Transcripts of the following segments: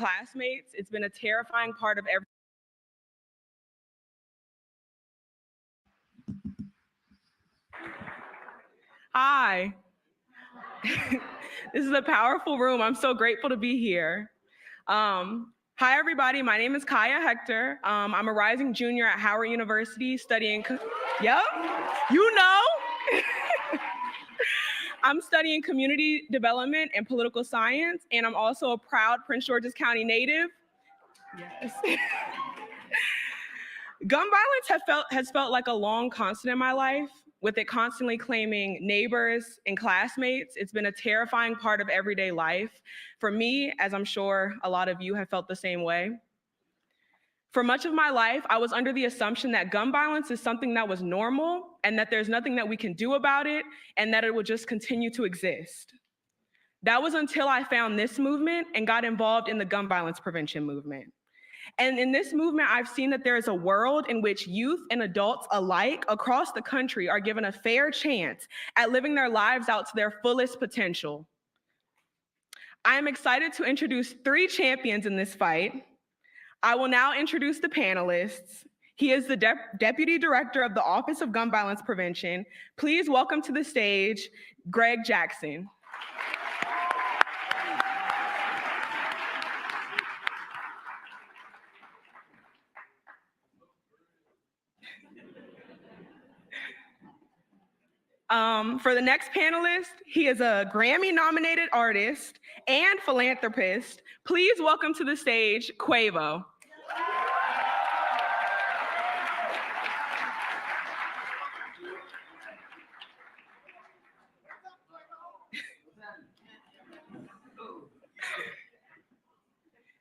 classmates, it's been a terrifying part of every. Hi. This is a powerful room. I'm so grateful to be here. Hi, everybody. My name is Kaya Hector. I'm a rising junior at Howard University studying. Yep, you know. I'm studying community development and political science, and I'm also a proud Prince George's County native. Yes. Gun violence has felt like a long constant in my life, with it constantly claiming neighbors and classmates. It's been a terrifying part of everyday life for me, as I'm sure a lot of you have felt the same way. For much of my life, I was under the assumption that gun violence is something that was normal and that there's nothing that we can do about it and that it will just continue to exist. That was until I found this movement and got involved in the gun violence prevention movement. And in this movement, I've seen that there is a world in which youth and adults alike across the country are given a fair chance at living their lives out to their fullest potential. I am excited to introduce 3 champions in this fight. I will now introduce the panelists. He is the Deputy Director of the Office of Gun Violence Prevention. Please welcome to the stage, Greg Jackson. For the next panelist, he is a Grammy-nominated artist and philanthropist. Please welcome to the stage, Quavo.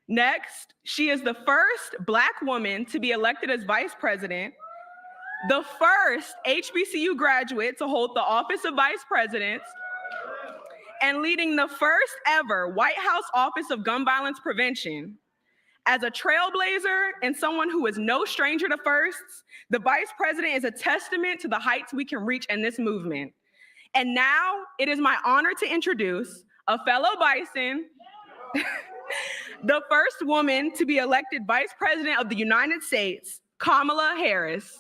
Next, she is the first Black woman to be elected as vice president, the first HBCU graduate to hold the office of vice president, and leading the first ever White House Office of Gun Violence Prevention. As a trailblazer and someone who is no stranger to firsts, the vice president is a testament to the heights we can reach in this movement. And now it is my honor to introduce a fellow Bison, the first woman to be elected vice president of the United States, Kamala Harris.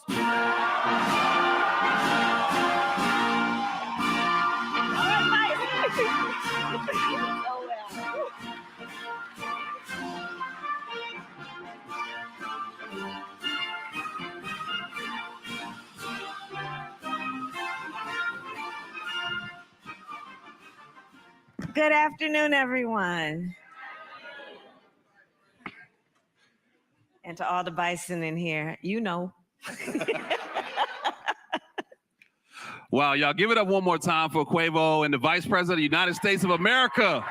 Good afternoon, everyone. And to all the Bison in here, you know. Wow, y'all give it up one more time for Quavo and the Vice President of the United States of America.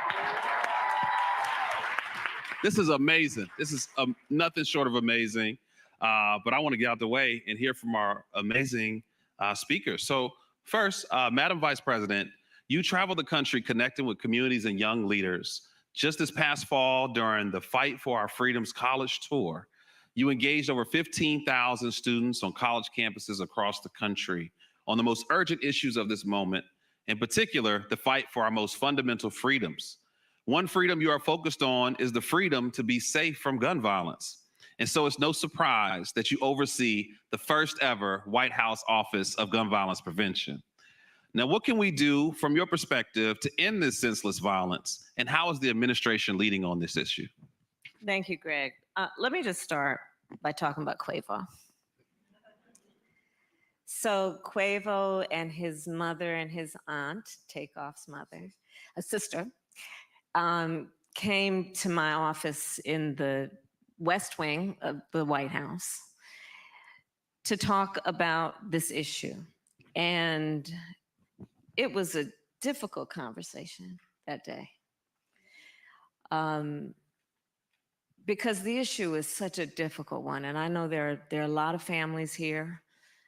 This is amazing. This is nothing short of amazing. But I want to get out the way and hear from our amazing speakers. So first, Madam Vice President, you travel the country connecting with communities and young leaders. Just this past fall, during the Fight for Our Freedoms College Tour, you engaged over 15,000 students on college campuses across the country on the most urgent issues of this moment, in particular, the fight for our most fundamental freedoms. One freedom you are focused on is the freedom to be safe from gun violence. And so it's no surprise that you oversee the first ever White House Office of Gun Violence Prevention. Now, what can we do from your perspective to end this senseless violence? And how is the administration leading on this issue? Thank you, Greg. Let me just start by talking about Quavo. So Quavo and his mother and his aunt, Takeoff's mother, a sister, came to my office in the West Wing of the White House to talk about this issue. And it was a difficult conversation that day. Because the issue is such a difficult one. And I know there are a lot of families here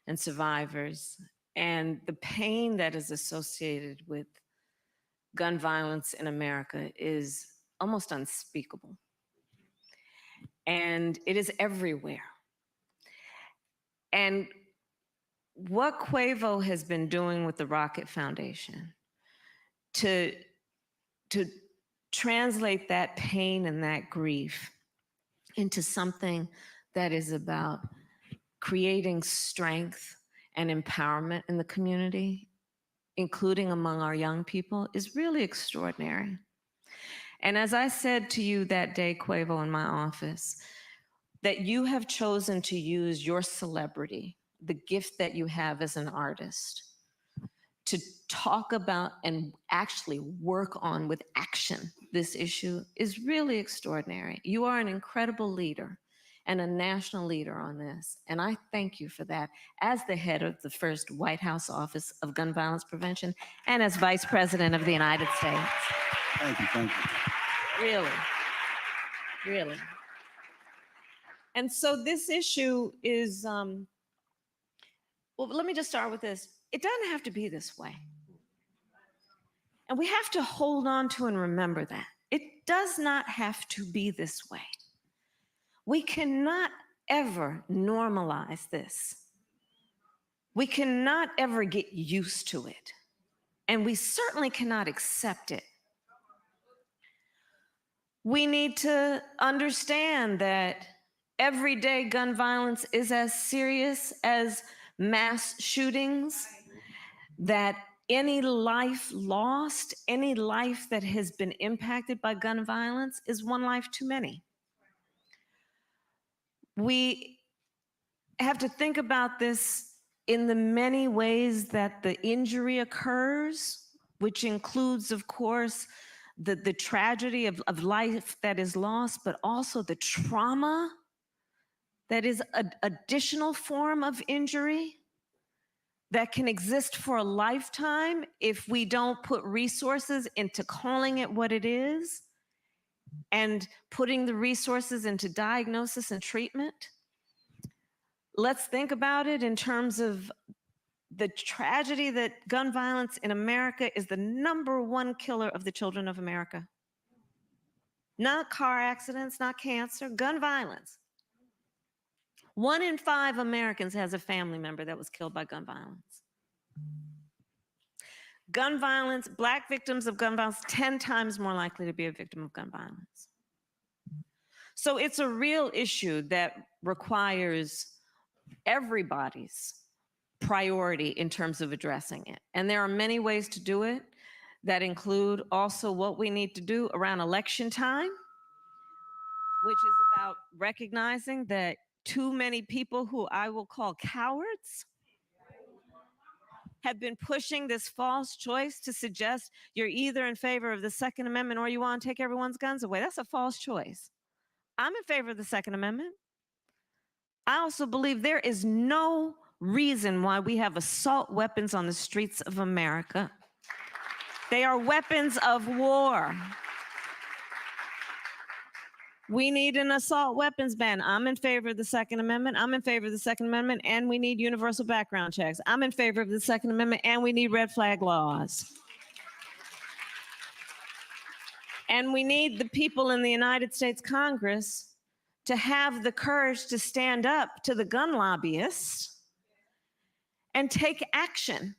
and survivors, and the pain that is associated with gun violence in America is almost unspeakable. And it is everywhere. And what Quavo has been doing with the Rocket Foundation to translate that pain and that grief into something that is about creating strength and empowerment in the community, including among our young people, is really extraordinary. And as I said to you that day, Quavo, in my office, that you have chosen to use your celebrity, the gift that you have as an artist, to talk about and actually work on with action this issue is really extraordinary. You are an incredible leader and a national leader on this. And I thank you for that as the head of the first White House Office of Gun Violence Prevention and as Vice President of the United States. Thank you, thank you. Really, really. And so this issue is, well, let me just start with this. It doesn't have to be this way. And we have to hold on to and remember that. It does not have to be this way. We cannot ever normalize this. We cannot ever get used to it. And we certainly cannot accept it. We need to understand that everyday gun violence is as serious as mass shootings, that any life lost, any life that has been impacted by gun violence is one life too many. We have to think about this in the many ways that the injury occurs, which includes, of course, the tragedy of life that is lost, but also the trauma that is an additional form of injury that can exist for a lifetime if we don't put resources into calling it what it is and putting the resources into diagnosis and treatment. Let's think about it in terms of the tragedy that gun violence in America is the #1 killer of the children of America. Not car accidents, not cancer, gun violence. 1 in 5 Americans has a family member that was killed by gun violence. Gun violence, Black victims of gun violence, 10 times more likely to be a victim of gun violence. So it's a real issue that requires everybody's priority in terms of addressing it. And there are many ways to do it that include also what we need to do around election time, which is about recognizing that too many people who I will call cowards have been pushing this false choice to suggest you're either in favor of the Second Amendment or you want to take everyone's guns away. That's a false choice. I'm in favor of the Second Amendment. I also believe there is no reason why we have assault weapons on the streets of America. They are weapons of war. We need an assault weapons ban. I'm in favor of the Second Amendment. I'm in favor of the Second Amendment, and we need universal background checks. I'm in favor of the Second Amendment, and we need red flag laws. And we need the people in the United States Congress to have the courage to stand up to the gun lobbyists and take action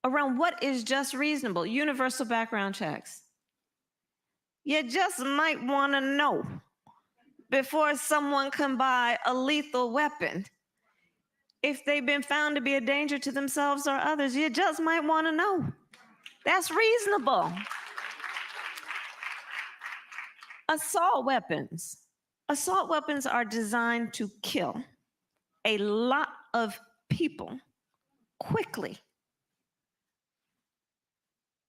around what is just reasonable. Universal background checks. You just might want to know before someone can buy a lethal weapon. If they've been found to be a danger to themselves or others, you just might want to know. That's reasonable. Assault weapons. Assault weapons are designed to kill a lot of people quickly.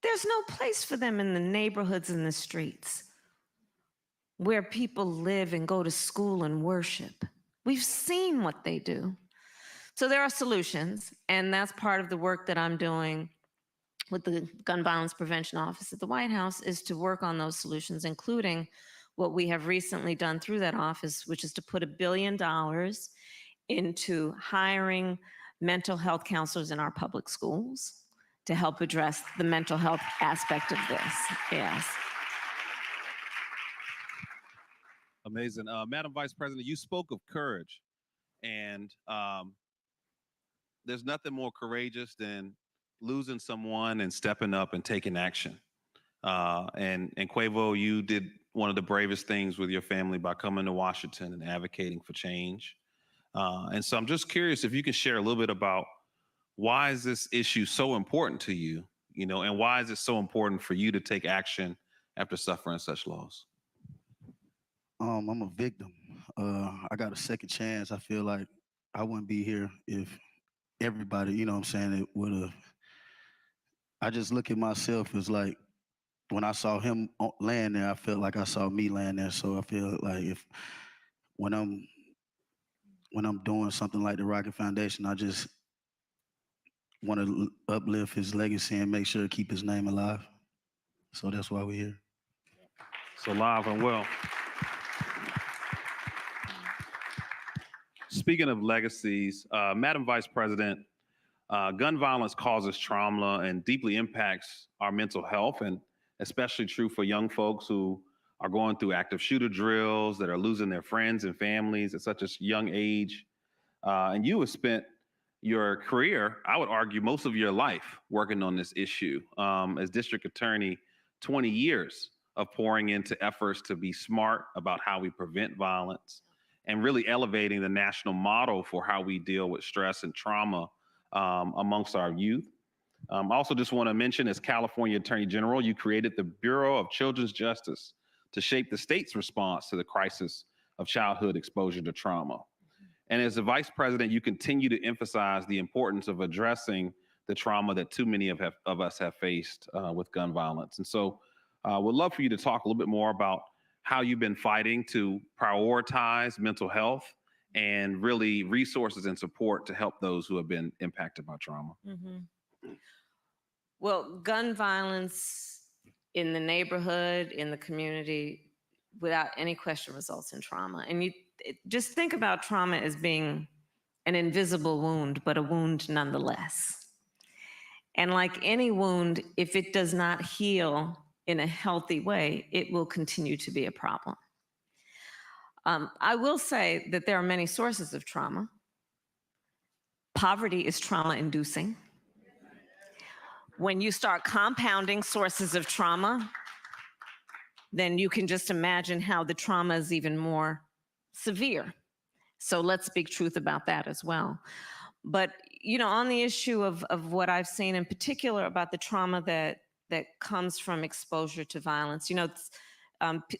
There's no place for them in the neighborhoods and the streets where people live and go to school and worship. We've seen what they do. So there are solutions, and that's part of the work that I'm doing with the Gun Violence Prevention Office at the White House, is to work on those solutions, including what we have recently done through that office, which is to put $1 billion into hiring mental health counselors in our public schools to help address the mental health aspect of this. Yes. Amazing. Madam Vice President, you spoke of courage, and there's nothing more courageous than losing someone and stepping up and taking action. And Quavo, you did one of the bravest things with your family by coming to Washington and advocating for change. And so I'm just curious if you could share a little bit about why is this issue so important to you, and why is it so important for you to take action after suffering such loss? I'm a victim. I got a second chance. I feel like I wouldn't be here if everybody, you know what I'm saying, it would have. I just look at myself as like when I saw him laying there, I felt like I saw me laying there. So I feel like if when I'm when I'm doing something like the Rocket Foundation, I just want to uplift his legacy and make sure to keep his name alive. So that's why we're here. So live and well. Speaking of legacies, Madam Vice President, gun violence causes trauma and deeply impacts our mental health, and especially true for young folks who are going through active shooter drills, that are losing their friends and families at such a young age. And you have spent your career, I would argue, most of your life working on this issue. As district attorney, 20 years of pouring into efforts to be smart about how we prevent violence and really elevating the national model for how we deal with stress and trauma amongst our youth. I also just want to mention, as California Attorney General, you created the Bureau of Children's Justice to shape the state's response to the crisis of childhood exposure to trauma. And as the Vice President, you continue to emphasize the importance of addressing the trauma that too many of us have faced with gun violence. And so would love for you to talk a little bit more about how you've been fighting to prioritize mental health and really resources and support to help those who have been impacted by trauma. Mm-hmm. Well, gun violence in the neighborhood, in the community, without any question, results in trauma. And just think about trauma as being an invisible wound, but a wound nonetheless. And like any wound, if it does not heal in a healthy way, it will continue to be a problem. I will say that there are many sources of trauma. Poverty is trauma-inducing. When you start compounding sources of trauma, then you can just imagine how the trauma is even more severe. So let's speak truth about that as well. But on the issue of what I've seen in particular about the trauma that comes from exposure to violence,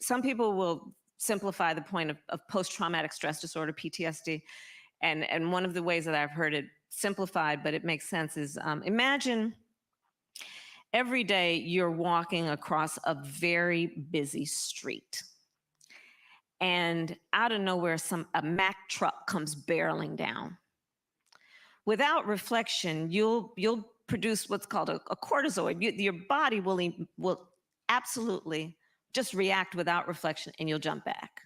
some people will simplify the point of post-traumatic stress disorder, PTSD. And one of the ways that I've heard it simplified, but it makes sense, is imagine every day you're walking across a very busy street, and out of nowhere, a Mack truck comes barreling down. Without reflection, you'll produce what's called a cortisol. Your body will absolutely just react without reflection, and you'll jump back.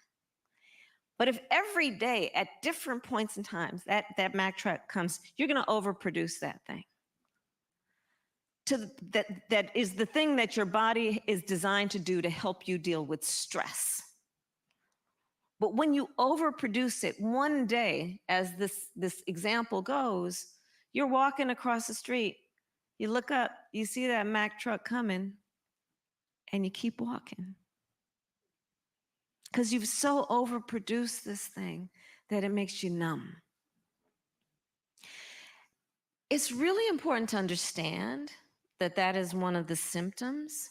But if every day at different points in time that Mack truck comes, you're going to overproduce that thing. That is the thing that your body is designed to do to help you deal with stress. But when you overproduce it one day, as this example goes, you're walking across the street, you look up, you see that Mack truck coming, and you keep walking. Because you've so overproduced this thing that it makes you numb. It's really important to understand that is one of the symptoms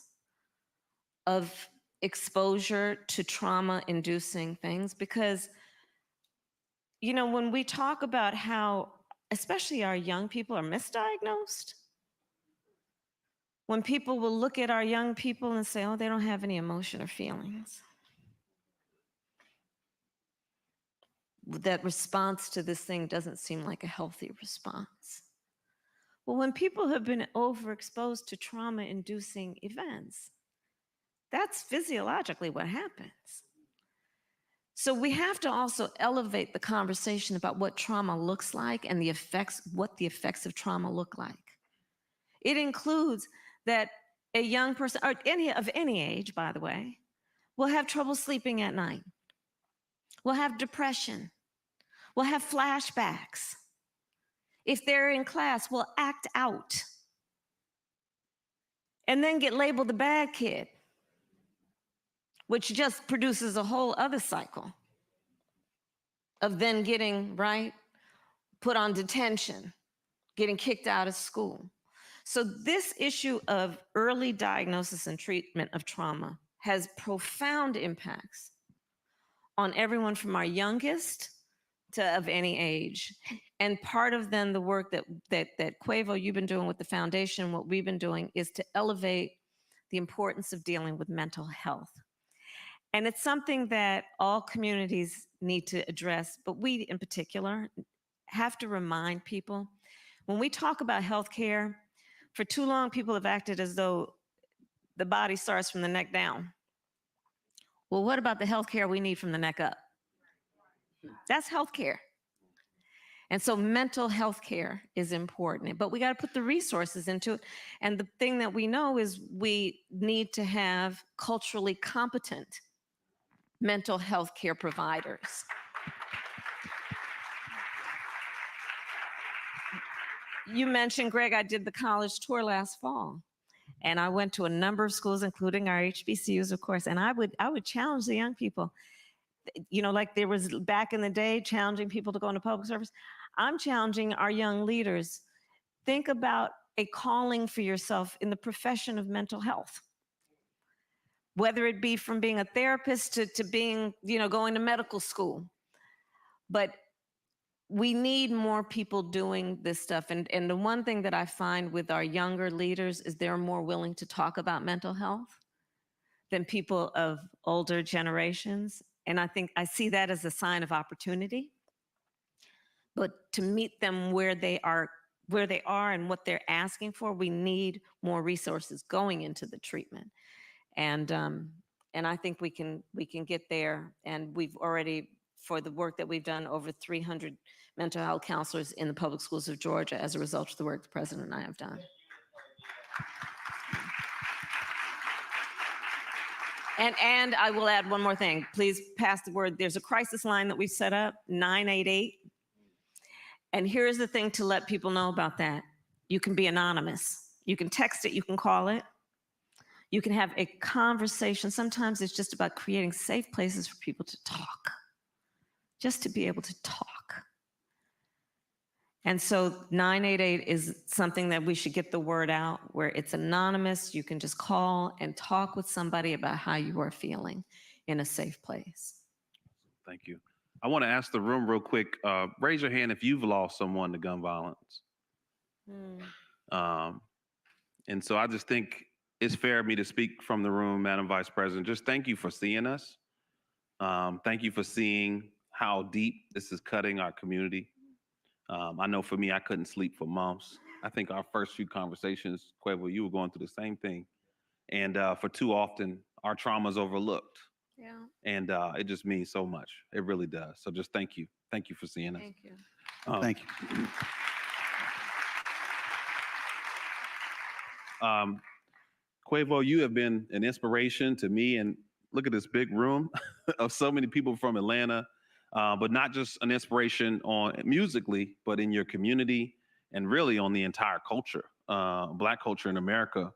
of exposure to trauma-inducing things, because when we talk about how especially our young people are misdiagnosed, when people will look at our young people and say, oh, they don't have any emotion or feelings, that response to this thing doesn't seem like a healthy response. Well, when people have been overexposed to trauma-inducing events, that's physiologically what happens. So we have to also elevate the conversation about what trauma looks like and what the effects of trauma look like. It includes that a young person, or of any age, by the way, will have trouble sleeping at night, will have depression, will have flashbacks. If they're in class, will act out. and then get labeled the bad kid, which just produces a whole other cycle of then getting, right, put on detention, getting kicked out of school. So this issue of early diagnosis and treatment of trauma has profound impacts on everyone from our youngest to of any age. And part of then the work that Quavo, you've been doing with the foundation, what we've been doing is to elevate the importance of dealing with mental health. And it's something that all communities need to address, but we in particular have to remind people, when we talk about healthcare, for too long people have acted as though the body starts from the neck down. Well, what about the healthcare we need from the neck up? That's healthcare. And so mental health care is important, but we got to put the resources into it. And the thing that we know is we need to have culturally competent mental health care providers. You mentioned, Greg, I did the college tour last fall, and I went to a number of schools, including our HBCUs, of course, and I would challenge the young people. You know, like there was back in the day, challenging people to go into public service. I'm challenging our young leaders. Think about a calling for yourself in the profession of mental health, whether it be from being a therapist to being, you know, going to medical school. But we need more people doing this stuff. And the one thing that I find with our younger leaders is they're more willing to talk about mental health than people of older generations. And I think I see that as a sign of opportunity. But to meet them where they are and what they're asking for, we need more resources going into the treatment. And I think we can get there. And we've already, for the work that we've done, over 300 mental health counselors in the public schools of Georgia as a result of the work the president and I have done. And I will add one more thing. Please pass the word. There's a crisis line that we've set up, 988. And here's the thing to let people know about that. You can be anonymous. You can text it, you can call it. You can have a conversation. Sometimes it's just about creating safe places for people to talk, just to be able to talk. And so 988 is something that we should get the word out, where it's anonymous. You can just call and talk with somebody about how you are feeling in a safe place. Thank you. I want to ask the room real quick, raise your hand if you've lost someone to gun violence. And so I just think it's fair of me to speak from the room, Madam Vice President. Just thank you for seeing us. Thank you for seeing how deep this is cutting our community. I know for me, I couldn't sleep for months. I think our first few conversations, Quavo, you were going through the same thing. And for too often, our trauma is overlooked. Yeah. And it just means so much. It really does. So just thank you. Thank you for seeing us. Thank you. Thank you. Quavo, you have been an inspiration to me, and look at this big room of so many people from Atlanta, but not just an inspiration on musically, but in your community and really on the entire culture, Black culture in America.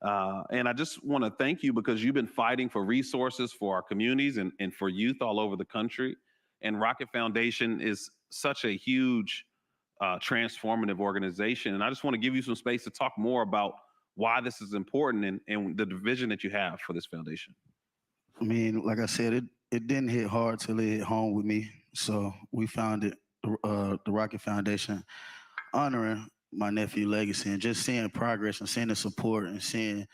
And I just want to thank you because you've been fighting for resources for our communities and for youth all over the country. And Rocket Foundation is such a huge transformative organization. And I just want to give you some space to talk more about why this is important and the vision that you have for this foundation. I mean, like I said, it didn't hit hard till it hit home with me. So we founded the Rocket Foundation, honoring my nephew legacy and just seeing progress and seeing the support and seeing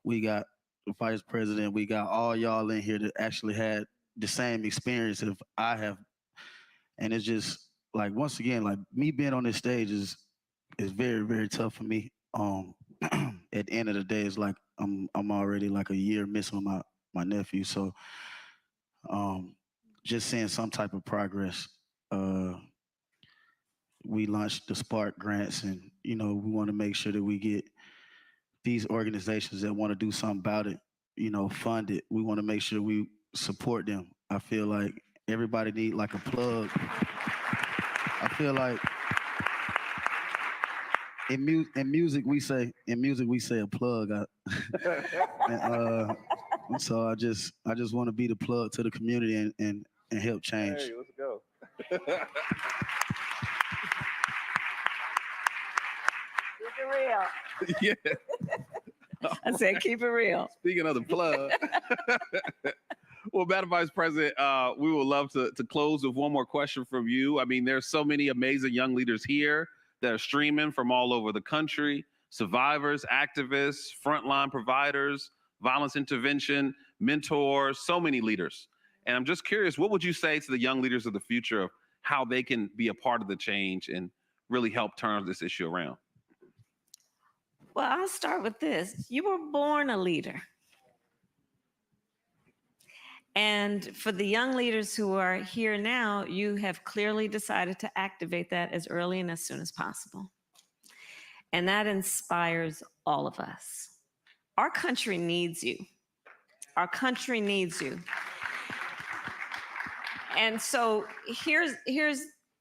we got the vice president, we got all y'all in here that actually had the same experience as I have. And it's just like, once again, like me being on this stage is very, very tough for me. At the end of the day, it's like I'm already like a year missing my nephew. So just seeing some type of progress. We launched the Spark grants, and we want to make sure that we get these organizations that want to do something about it, funded. We want to make sure we support them. I feel like everybody need like a plug. I feel like in music we say a plug. And, so I just want to be the plug to the community and help change. Hey, let's go. Keep it real. Yeah. I said, keep it real. Speaking of the plug. Well, Madam Vice President, we would love to close with one more question from you. I mean, there's so many amazing young leaders here that are streaming from all over the country, survivors, activists, frontline providers, violence intervention, mentors, so many leaders. And I'm just curious, what would you say to the young leaders of the future of how they can be a part of the change and really help turn this issue around? Well, I'll start with this. You were born a leader. And for the young leaders who are here now, you have clearly decided to activate that as early and as soon as possible. And that inspires all of us. Our country needs you. Our country needs you. And so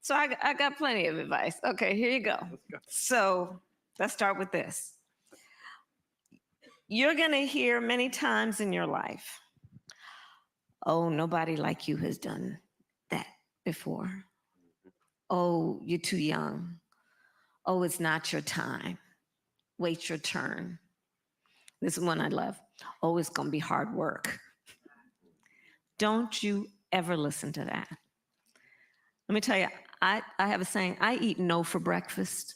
so I got plenty of advice. Okay, here you go. So let's start with this. You're going to hear many times in your life, oh, nobody like you has done that before. Oh, you're too young. Oh, it's not your time. Wait your turn. This is one I love. Oh, it's going to be hard work. Don't you ever listen to that. Let me tell you, I have a saying, I eat no for breakfast.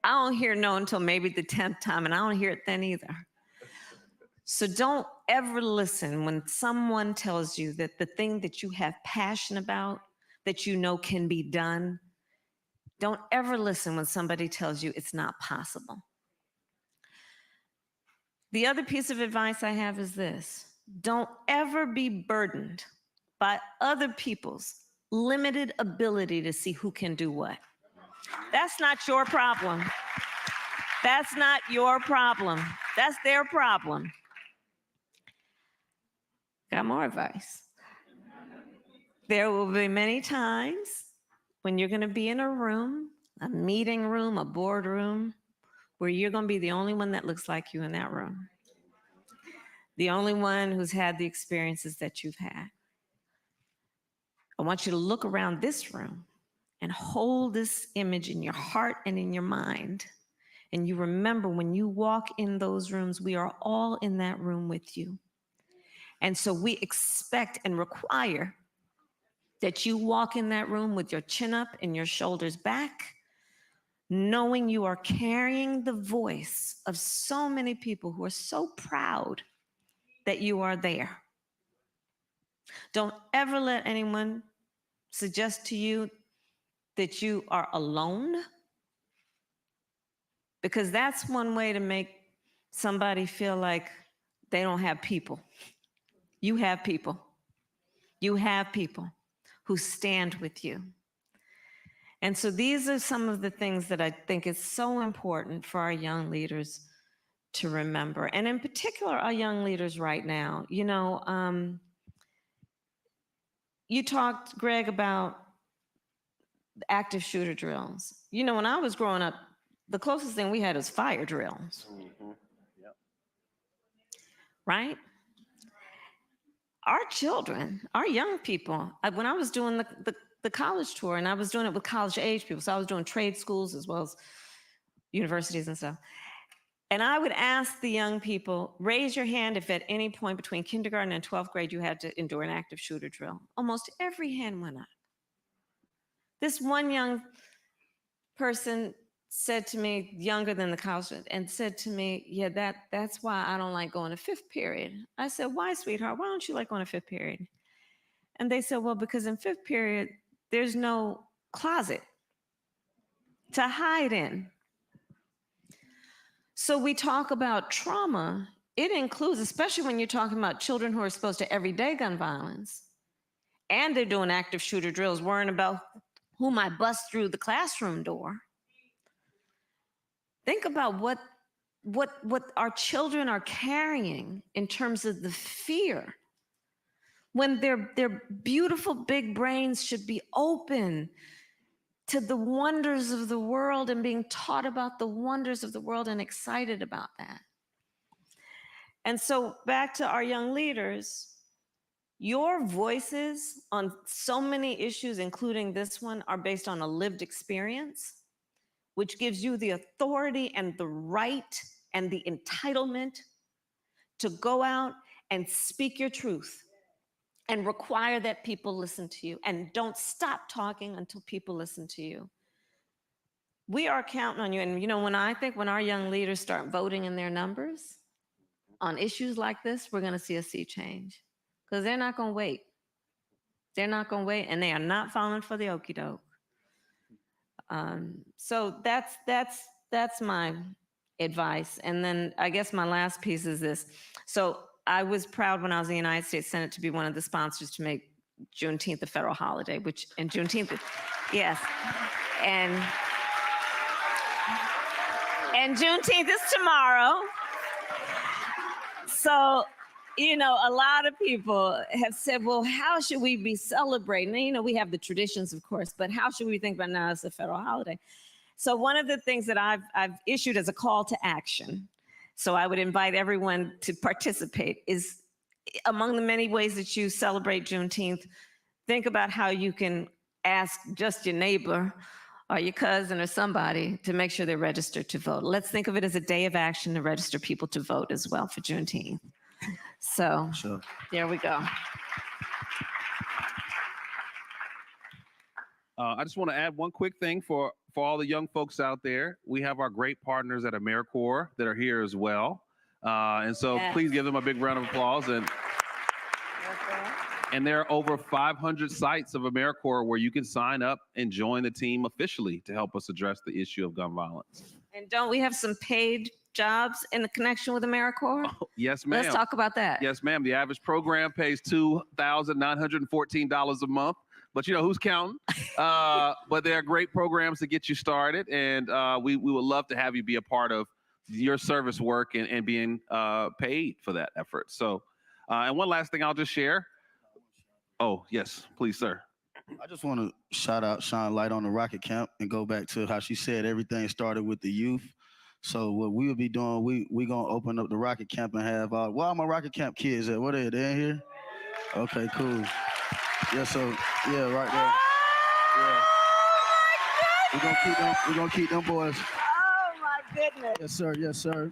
I don't hear no until maybe the 10th time, and I don't hear it then either. So don't ever listen when someone tells you that the thing that you have passion about, that you know can be done. Don't ever listen when somebody tells you it's not possible. The other piece of advice I have is this. Don't ever be burdened by other people's limited ability to see who can do what. That's not your problem. That's not your problem. That's their problem. Got more advice. There will be many times when you're going to be in a room, a meeting room, a boardroom, where you're going to be the only one that looks like you in that room. The only one who's had the experiences that you've had. I want you to look around this room and hold this image in your heart and in your mind. And you remember when you walk in those rooms, we are all in that room with you. And so we expect and require that you walk in that room with your chin up and your shoulders back, knowing you are carrying the voice of so many people who are so proud that you are there. Don't ever let anyone suggest to you that you are alone, because that's one way to make somebody feel like they don't have people. You have people. You have people who stand with you. And so these are some of the things that I think is so important for our young leaders to remember. And in particular, our young leaders right now. You know, you talked, Greg, about active shooter drills. You know, when I was growing up, the closest thing we had was fire drills. Mm-hmm. Yep. Right? Our children, our young people, when I was doing the college tour, and I was doing it with college age people, so I was doing trade schools as well as universities and stuff. And I would ask the young people, raise your hand if at any point between kindergarten and 12th grade you had to endure an active shooter drill. Almost every hand went up. This one young person said to me, younger than the college, and said to me, yeah, that's why I don't like going to fifth period. I said, why, sweetheart? Why don't you like going to fifth period? And they said, well, because in fifth period, there's no closet to hide in. So we talk about trauma. It includes, especially when you're talking about children who are exposed to everyday gun violence, and they're doing active shooter drills, worrying about who might bust through the classroom door. Think about what our children are carrying in terms of the fear, when their beautiful big brains should be open to the wonders of the world and being taught about the wonders of the world and excited about that. And so back to our young leaders, your voices on so many issues, including this one, are based on a lived experience, which gives you the authority and the right and the entitlement to go out and speak your truth and require that people listen to you. And don't stop talking until people listen to you. We are counting on you. And you know, when our young leaders start voting in their numbers on issues like this, we're going to see a sea change, because they're not going to wait. They're not going to wait, and they are not falling for the okie doke. So that's my advice. And then I guess my last piece is this. So I was proud when I was in the United States Senate to be one of the sponsors to make Juneteenth a federal holiday, which, and Juneteenth, yes. And Juneteenth is tomorrow. So, you know, a lot of people have said, well, how should we be celebrating? And, you know, we have the traditions, of course, but how should we think about now as a federal holiday? So one of the things that I've issued as a call to action, so I would invite everyone to participate, is among the many ways that you celebrate Juneteenth, think about how you can ask just your neighbor or your cousin or somebody to make sure they're registered to vote. Let's think of it as a day of action to register people to vote as well for Juneteenth. So Sure. There we go. I just want to add one quick thing for all the young folks out there. We have our great partners at AmeriCorps that are here as well. And so Yes. Please give them a big round of applause. And there are over 500 sites of AmeriCorps where you can sign up and join the team officially to help us address the issue of gun violence. And don't we have some paid jobs in the connection with AmeriCorps? Oh, yes, ma'am. Let's talk about that. Yes, ma'am. The average program pays $2,914 a month. But you know, who's counting? But there are great programs to get you started. And we would love to have you be a part of your service work and being paid for that effort. So, and one last thing I'll just share. Oh, yes, please, sir. I just want to shine light on the Rocket Camp and go back to how she said everything started with the youth. So what we will be doing, we gonna open up the Rocket Camp and have where are my Rocket Camp kids at? What are they in here? Okay, cool. Yeah, so yeah, right there. Yeah. We're gonna keep them boys. Oh my goodness. Yes, sir. Yes, sir.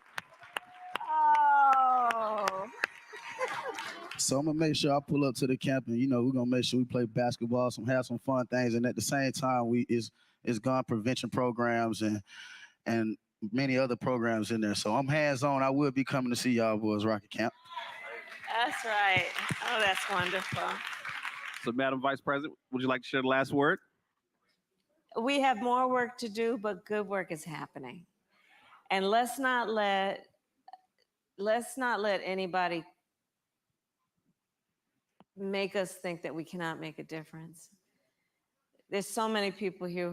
Oh. So I'm gonna make sure I pull up to the camp, and you know we're gonna make sure we play basketball, have some fun things, and at the same time it's gun prevention programs and many other programs in there. So I'm hands-on. I will be coming to see y'all boys Rocket Camp. That's right. Oh, that's wonderful. So, Madam Vice President, would you like to share the last word? We have more work to do, but good work is happening. And let's not let anybody make us think that we cannot make a difference. There's so many people here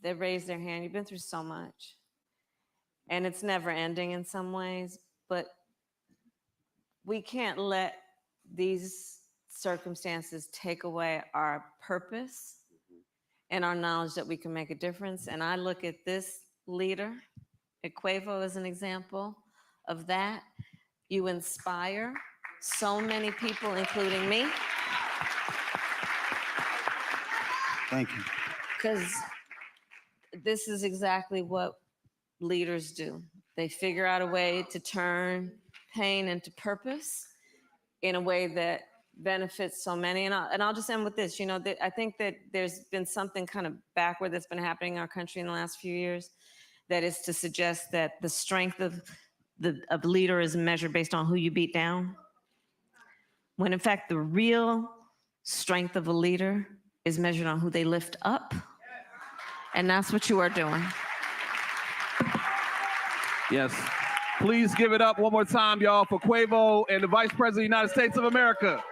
they raise their hand. You've been through so much. And it's never ending in some ways, but we can't let these circumstances take away our purpose and our knowledge that we can make a difference. And I look at this leader, at Quavo, as an example of that. You inspire so many people, including me. Thank you. Because this is exactly what leaders do. They figure out a way to turn pain into purpose in a way that benefits so many. And I'll just end with this. You know, I think that there's been something kind of backward that's been happening in our country in the last few years, that is to suggest that the strength of a leader is measured based on who you beat down, when in fact the real strength of a leader is measured on who they lift up. And that's what you are doing. Yes. Please give it up one more time, y'all, for Quavo and the Vice President of the United States of America.